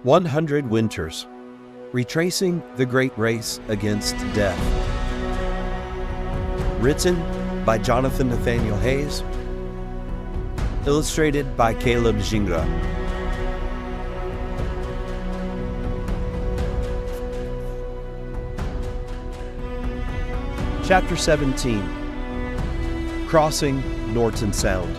100 Winters, Retracing the Great Race Against Death. Written by Jonathan Nathaniel Hayes. Illustrated by Caleb Gingras. Chapter 17. Crossing Norton Sound.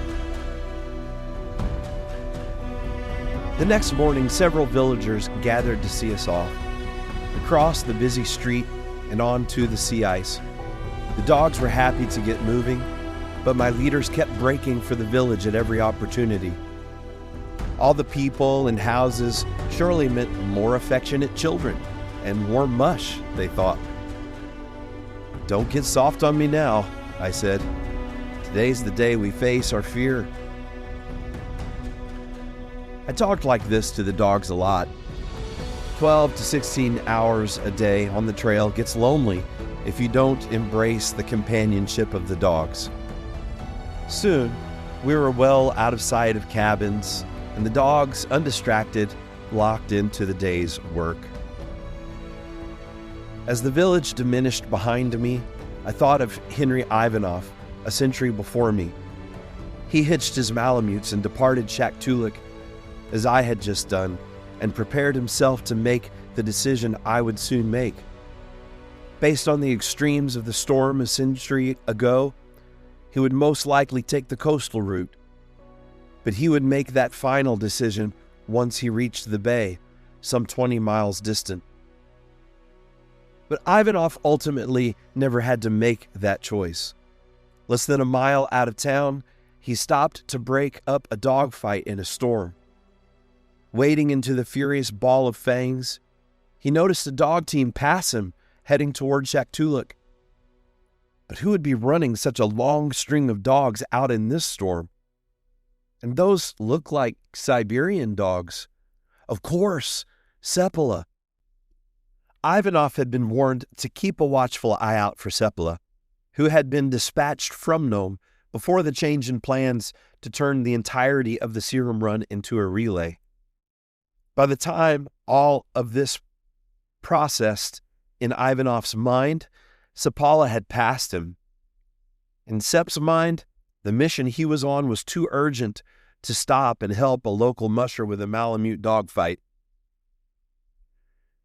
The next morning, several villagers gathered to see us off. Across the busy street and onto the sea ice. The dogs were happy to get moving, but my leaders kept breaking for the village at every opportunity. All the people and houses surely meant more affectionate children and warm mush, they thought. "Don't get soft on me now," I said. "Today's the day we face our fear." I talked like this to the dogs a lot. 12 to 16 hours a day on the trail gets lonely if you don't embrace the companionship of the dogs. Soon, we were well out of sight of cabins, and the dogs, undistracted, locked into the day's work. As the village diminished behind me, I thought of Henry Ivanov, a century before me. He hitched his Malamutes and departed Shaktoolik, as I had just done, and prepared himself to make the decision I would soon make. Based on the extremes of the storm a century ago, he would most likely take the coastal route. But he would make that final decision once he reached the bay, some 20 miles distant. But Ivanov ultimately never had to make that choice. Less than a mile out of town, he stopped to break up a dogfight in a storm. Wading into the furious ball of fangs, he noticed a dog team pass him, heading toward Shaktoolik. But who would be running such a long string of dogs out in this storm? And those look like Siberian dogs. Of course, Seppala. Ivanov had been warned to keep a watchful eye out for Seppala, who had been dispatched from Nome before the change in plans to turn the entirety of the serum run into a relay. By the time all of this processed in Ivanov's mind, Seppala had passed him. In Sepp's mind, the mission he was on was too urgent to stop and help a local musher with a Malamute dogfight.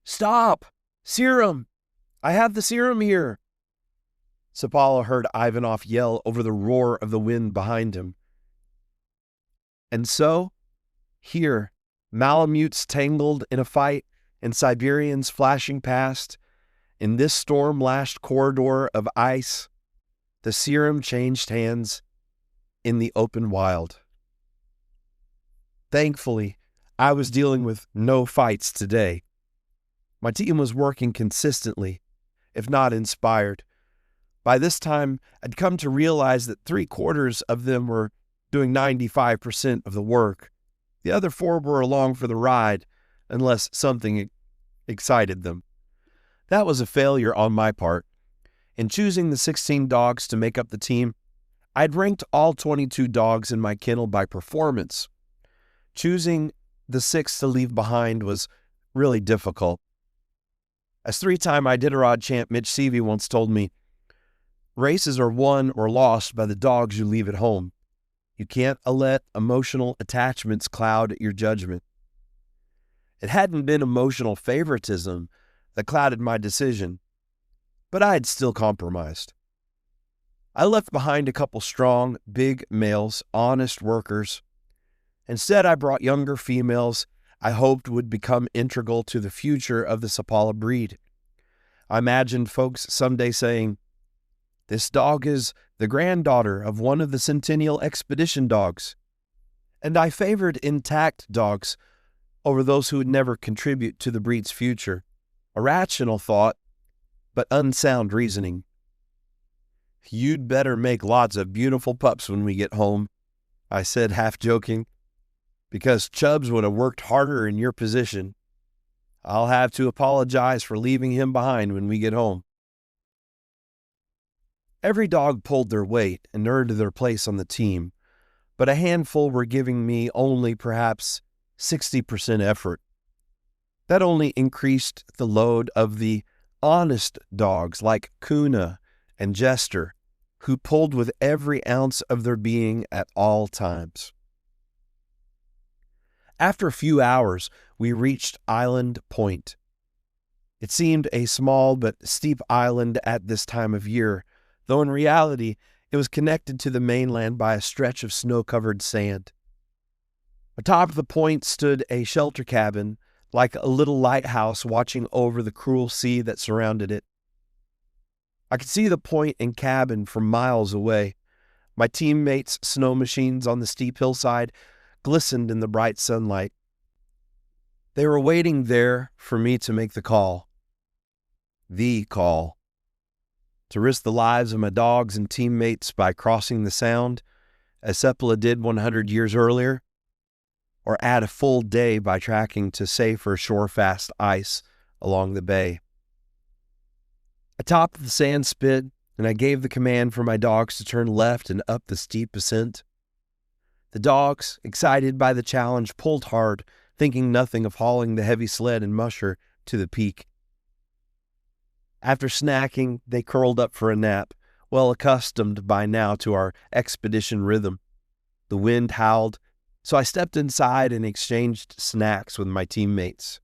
"Stop! Serum! I have the serum here!" Seppala heard Ivanov yell over the roar of the wind behind him. And so, here, Malamutes tangled in a fight and Siberians flashing past, in this storm-lashed corridor of ice, the serum changed hands in the open wild. Thankfully, I was dealing with no fights today. My team was working consistently, if not inspired. By this time, I'd come to realize that 3/4 of them were doing 95% of the work. The other 4 were along for the ride, unless something excited them. That was a failure on my part. In choosing the 16 dogs to make up the team, I'd ranked all 22 dogs in my kennel by performance. Choosing the 6 to leave behind was really difficult. As 3-time Iditarod champ Mitch Seavey once told me, races are won or lost by the dogs you leave at home. You can't let emotional attachments cloud your judgment. It hadn't been emotional favoritism that clouded my decision, but I had still compromised. I left behind a couple strong, big males, honest workers. Instead, I brought younger females I hoped would become integral to the future of the Seppala breed. I imagined folks someday saying, "This dog is the granddaughter of one of the Centennial Expedition dogs." And I favored intact dogs over those who would never contribute to the breed's future. A rational thought, but unsound reasoning. "You'd better make lots of beautiful pups when we get home," I said, half joking, "because Chubbs would have worked harder in your position. I'll have to apologize for leaving him behind when we get home." Every dog pulled their weight and earned their place on the team, but a handful were giving me only perhaps 60% effort. That only increased the load of the honest dogs like Kuna and Jester, who pulled with every ounce of their being at all times. After a few hours, we reached Island Point. It seemed a small but steep island at this time of year, though in reality it was connected to the mainland by a stretch of snow-covered sand. Atop the point stood a shelter cabin, like a little lighthouse watching over the cruel sea that surrounded it. I could see the point and cabin from miles away. My teammates' snow machines on the steep hillside glistened in the bright sunlight. They were waiting there for me to make the call. The call. To risk the lives of my dogs and teammates by crossing the Sound, as Seppala did 100 years earlier, or add a full day by tracking to safer shore-fast ice along the bay. I topped the sand spit, and I gave the command for my dogs to turn left and up the steep ascent. The dogs, excited by the challenge, pulled hard, thinking nothing of hauling the heavy sled and musher to the peak. After snacking, they curled up for a nap, well accustomed by now to our expedition rhythm. The wind howled, so I stepped inside and exchanged snacks with my teammates.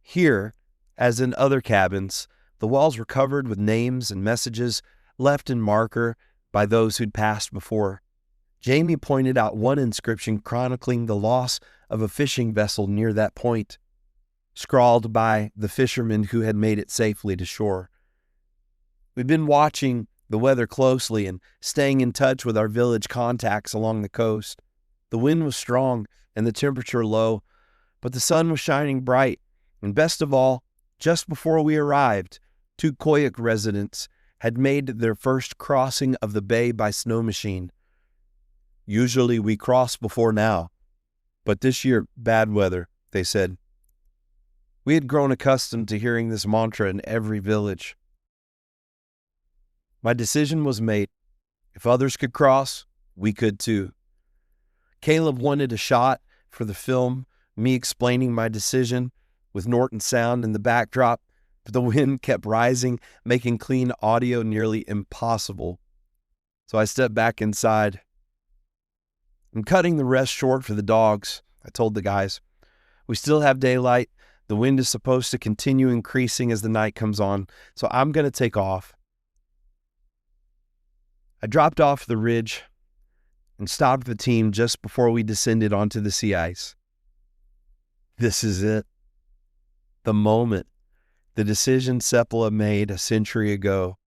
Here, as in other cabins, the walls were covered with names and messages left in marker by those who'd passed before. Jamie pointed out one inscription chronicling the loss of a fishing vessel near that point, scrawled by the fishermen who had made it safely to shore. We'd been watching the weather closely and staying in touch with our village contacts along the coast. The wind was strong and the temperature low, but the sun was shining bright, and best of all, just before we arrived, 2 Koyuk residents had made their first crossing of the bay by snow machine. Usually we cross before now, but this year, bad weather, they said. We had grown accustomed to hearing this mantra in every village. My decision was made. If others could cross, we could too. Caleb wanted a shot for the film, me explaining my decision with Norton sound in the backdrop, but the wind kept rising, making clean audio nearly impossible. So I stepped back inside. I'm cutting the rest short for the dogs, I told the guys. We still have daylight. The wind is supposed to continue increasing as the night comes on, so I'm going to take off. I dropped off the ridge and stopped the team just before we descended onto the sea ice. This is it. The moment. The decision Seppala made a century ago.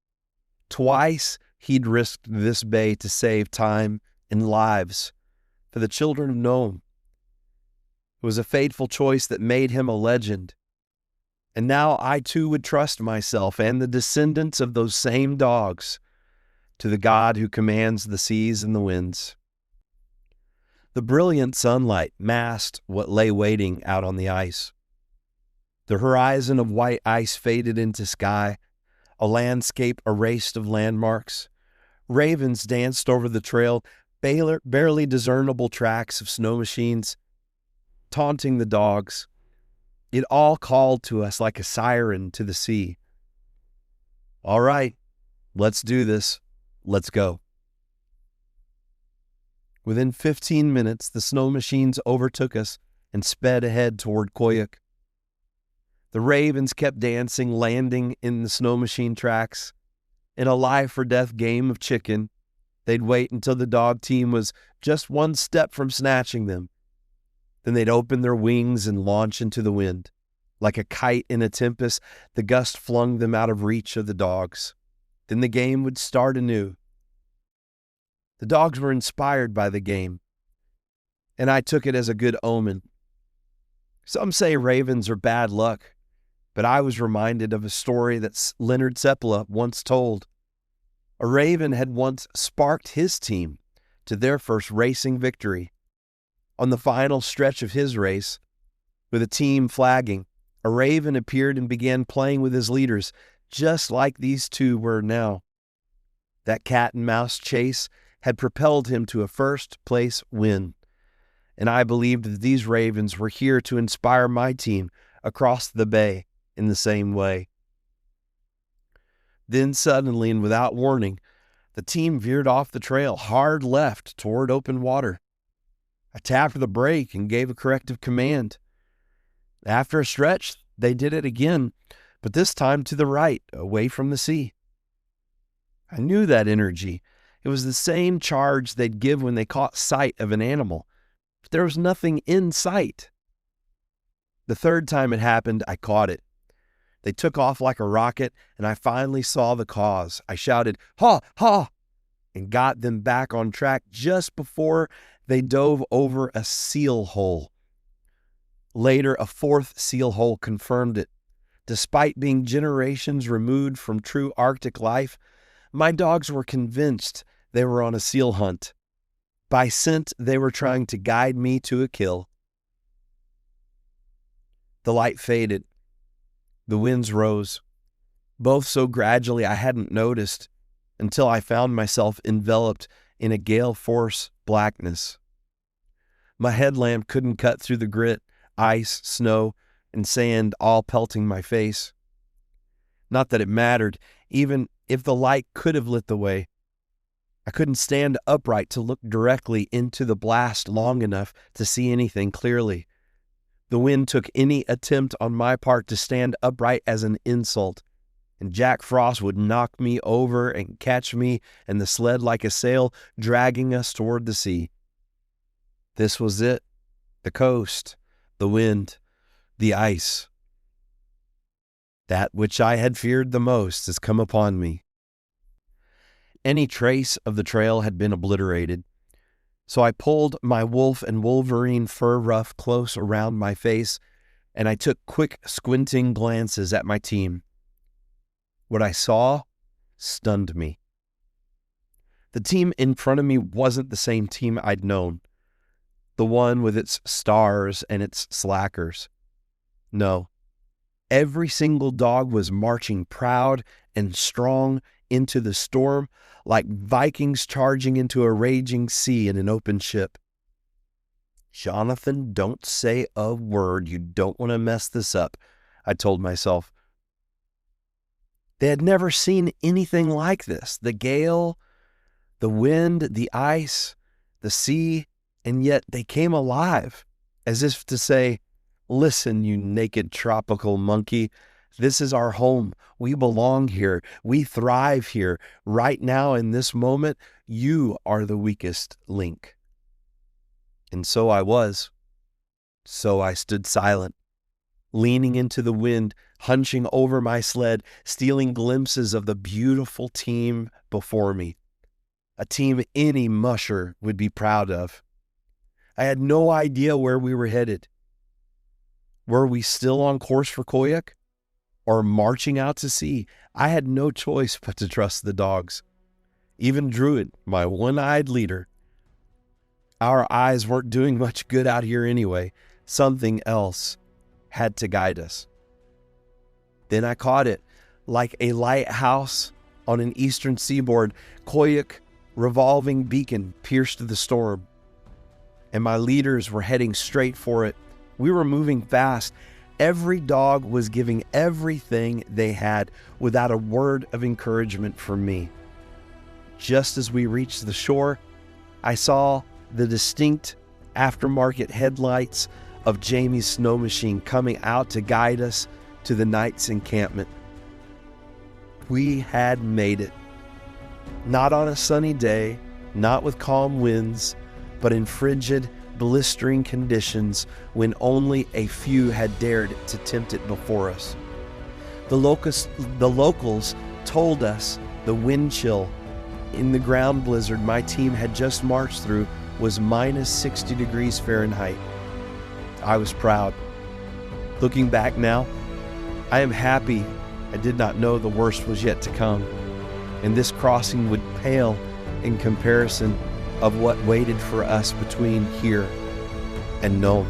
Twice he'd risked this bay to save time and lives for the children of Nome. It was a fateful choice that made him a legend. And now I too would trust myself and the descendants of those same dogs to the God who commands the seas and the winds. The brilliant sunlight masked what lay waiting out on the ice. The horizon of white ice faded into sky, a landscape erased of landmarks. Ravens danced over the trail, barely discernible tracks of snow machines, taunting the dogs. It all called to us like a siren to the sea. All right, let's do this. Let's go. Within 15 minutes, the snow machines overtook us and sped ahead toward Koyuk. The ravens kept dancing, landing in the snow machine tracks. In a life-or-death game of chicken, they'd wait until the dog team was just one step from snatching them. Then they'd open their wings and launch into the wind. Like a kite in a tempest, the gust flung them out of reach of the dogs. Then the game would start anew. The dogs were inspired by the game, and I took it as a good omen. Some say ravens are bad luck, but I was reminded of a story that Leonard Seppala once told. A raven had once sparked his team to their first racing victory. On the final stretch of his race, with a team flagging, a raven appeared and began playing with his leaders, just like these two were now. That cat and mouse chase had propelled him to a first-place win, and I believed that these ravens were here to inspire my team across the bay in the same way. Then suddenly and without warning, the team veered off the trail hard left toward open water. I tapped the brake and gave a corrective command. After a stretch, they did it again, but this time to the right, away from the sea. I knew that energy. It was the same charge they'd give when they caught sight of an animal, but there was nothing in sight. The third time it happened, I caught it. They took off like a rocket, and I finally saw the cause. I shouted, "Ha, ha!" and got them back on track just before they dove over a seal hole. Later, a fourth seal hole confirmed it. Despite being generations removed from true Arctic life, my dogs were convinced they were on a seal hunt. By scent, they were trying to guide me to a kill. The light faded. The winds rose, both so gradually I hadn't noticed until I found myself enveloped in a gale force blackness. My headlamp couldn't cut through the grit, ice, snow, and sand all pelting my face. Not that it mattered, even if the light could have lit the way. I couldn't stand upright to look directly into the blast long enough to see anything clearly. The wind took any attempt on my part to stand upright as an insult, and Jack Frost would knock me over and catch me and the sled like a sail, dragging us toward the sea. This was it, the coast, the wind, the ice. That which I had feared the most has come upon me. Any trace of the trail had been obliterated, so I pulled my wolf and wolverine fur ruff close around my face, and I took quick, squinting glances at my team. What I saw stunned me. The team in front of me wasn't the same team I'd known, the one with its stars and its slackers. No, every single dog was marching proud and strong into the storm, like Vikings charging into a raging sea in an open ship. "Jonathan, don't say a word. You don't want to mess this up," I told myself. They had never seen anything like this. The gale, the wind, the ice, the sea, and yet they came alive, as if to say, "Listen, you naked tropical monkey. This is our home. We belong here. We thrive here. Right now, in this moment, you are the weakest link." And so I was. So I stood silent, leaning into the wind, hunching over my sled, stealing glimpses of the beautiful team before me. A team any musher would be proud of. I had no idea where we were headed. Were we still on course for Koyuk? Or marching out to sea? I had no choice but to trust the dogs. Even Druid, my one-eyed leader. Our eyes weren't doing much good out here anyway. Something else had to guide us. Then I caught it, like a lighthouse on an eastern seaboard. Koyuk, revolving beacon, pierced the storm, and my leaders were heading straight for it. We were moving fast. Every dog was giving everything they had without a word of encouragement from me. Just as we reached the shore, I saw the distinct aftermarket headlights of Jamie's snow machine coming out to guide us to the night's encampment. We had made it. Not on a sunny day, not with calm winds, but in frigid, blistering conditions when only a few had dared to tempt it before us. The locals told us the wind chill in the ground blizzard my team had just marched through was minus 60 degrees Fahrenheit. I was proud. Looking back now, I am happy I did not know the worst was yet to come, and this crossing would pale in comparison of what waited for us between here and Nome.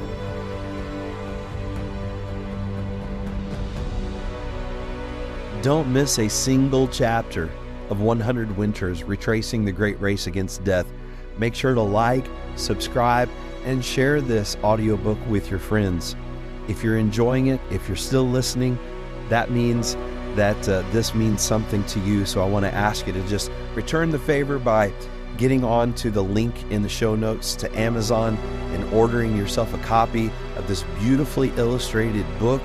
Don't miss a single chapter of 100 Winters, Retracing the Great Race Against Death. Make sure to like, subscribe, and share this audiobook with your friends. If you're enjoying it, if you're still listening, that means that this means something to you. So I want to ask you to just return the favor by getting on to the link in the show notes to Amazon and ordering yourself a copy of this beautifully illustrated book.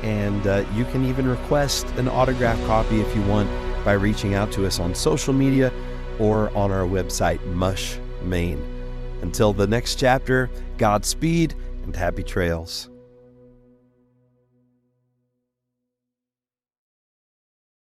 And you can even request an autographed copy if you want by reaching out to us on social media or on our website, Mush, Maine. Until the next chapter, Godspeed and happy trails.